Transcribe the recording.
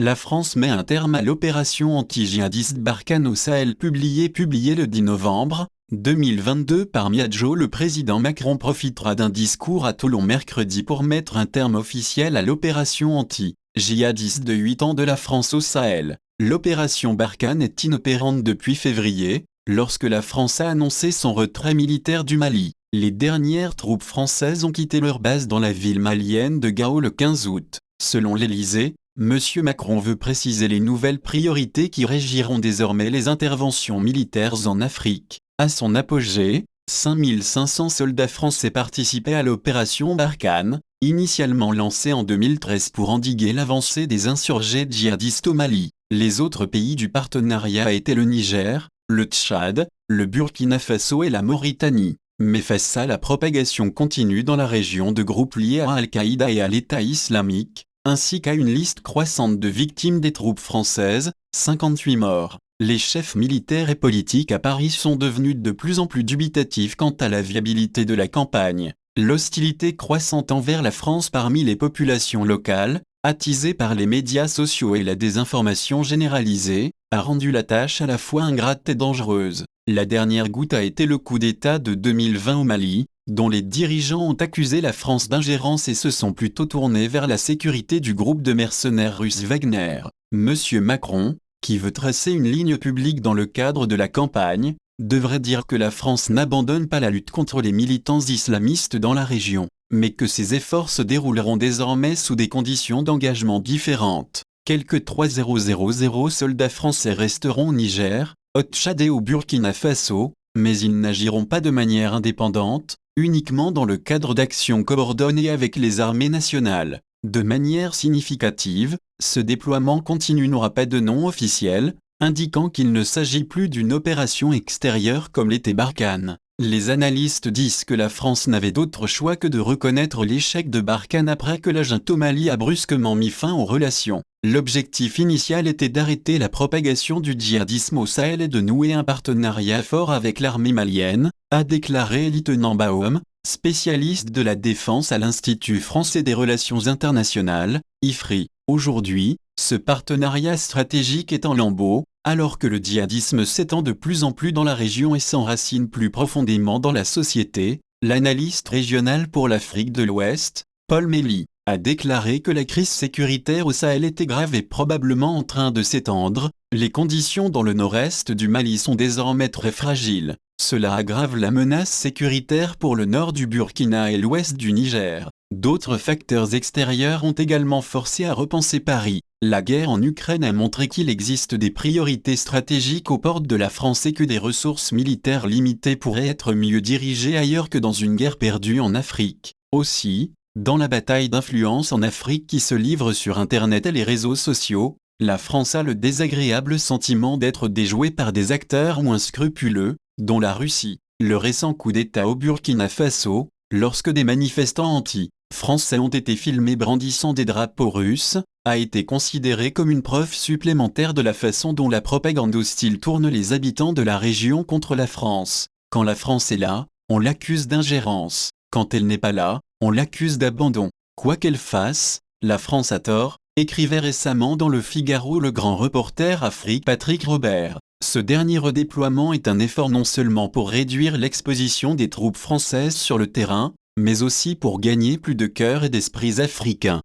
La France met un terme à l'opération anti-djihadiste Barkhane au Sahel publié le 10 novembre 2022 par Miadjo. Le président Macron profitera d'un discours à Toulon mercredi pour mettre un terme officiel à l'opération anti-djihadiste de 8 ans de la France au Sahel. L'opération Barkhane est inopérante depuis février, lorsque la France a annoncé son retrait militaire du Mali. Les dernières troupes françaises ont quitté leur base dans la ville malienne de Gao le 15 août. Selon l'Élysée, M. Macron veut préciser les nouvelles priorités qui régiront désormais les interventions militaires en Afrique. À son apogée, 5500 soldats français participaient à l'opération Barkhane, initialement lancée en 2013 pour endiguer l'avancée des insurgés djihadistes au Mali. Les autres pays du partenariat étaient le Niger, le Tchad, le Burkina Faso et la Mauritanie. Mais face à la propagation continue dans la région de groupes liés à Al-Qaïda et à l'État islamique, ainsi qu'à une liste croissante de victimes des troupes françaises, 58 morts, les chefs militaires et politiques à Paris sont devenus de plus en plus dubitatifs quant à la viabilité de la campagne. L'hostilité croissante envers la France parmi les populations locales, attisée par les médias sociaux et la désinformation généralisée, a rendu la tâche à la fois ingrate et dangereuse. La dernière goutte a été le coup d'État de 2020 au Mali, dont les dirigeants ont accusé la France d'ingérence et se sont plutôt tournés vers la sécurité du groupe de mercenaires russes Wagner. Monsieur Macron, qui veut tracer une ligne publique dans le cadre de la campagne, devrait dire que la France n'abandonne pas la lutte contre les militants islamistes dans la région, mais que ses efforts se dérouleront désormais sous des conditions d'engagement différentes. Quelques 3000 soldats français resteront au Niger, au Tchad et au Burkina Faso, mais ils n'agiront pas de manière indépendante, uniquement dans le cadre d'actions coordonnées avec les armées nationales. De manière significative, ce déploiement continu n'aura pas de nom officiel, indiquant qu'il ne s'agit plus d'une opération extérieure comme l'était Barkhane. Les analystes disent que la France n'avait d'autre choix que de reconnaître l'échec de Barkhane après que la junte au Mali a brusquement mis fin aux relations. L'objectif initial était d'arrêter la propagation du djihadisme au Sahel et de nouer un partenariat fort avec l'armée malienne, a déclaré Elie Tenenbaum, spécialiste de la défense à l'Institut français des relations internationales, IFRI. Aujourd'hui, ce partenariat stratégique est en lambeaux, alors que le djihadisme s'étend de plus en plus dans la région et s'enracine plus profondément dans la société. L'analyste régional pour l'Afrique de l'Ouest, Paul Mély, a déclaré que la crise sécuritaire au Sahel était grave et probablement en train de s'étendre. Les conditions dans le nord-est du Mali sont désormais très fragiles. Cela aggrave la menace sécuritaire pour le nord du Burkina et l'ouest du Niger. D'autres facteurs extérieurs ont également forcé à repenser Paris. La guerre en Ukraine a montré qu'il existe des priorités stratégiques aux portes de la France et que des ressources militaires limitées pourraient être mieux dirigées ailleurs que dans une guerre perdue en Afrique. Aussi, dans la bataille d'influence en Afrique qui se livre sur Internet et les réseaux sociaux, la France a le désagréable sentiment d'être déjouée par des acteurs moins scrupuleux, dont la Russie. Le récent coup d'État au Burkina Faso, lorsque des manifestants anti-français ont été filmés brandissant des drapeaux russes, a été considéré comme une preuve supplémentaire de la façon dont la propagande hostile tourne les habitants de la région contre la France. Quand la France est là, on l'accuse d'ingérence. Quand elle n'est pas là, on l'accuse d'abandon. Quoi qu'elle fasse, la France a tort, écrivait récemment dans le Figaro le grand reporter Afrique Patrick Robert. Ce dernier redéploiement est un effort non seulement pour réduire l'exposition des troupes françaises sur le terrain, mais aussi pour gagner plus de cœurs et d'esprits africains.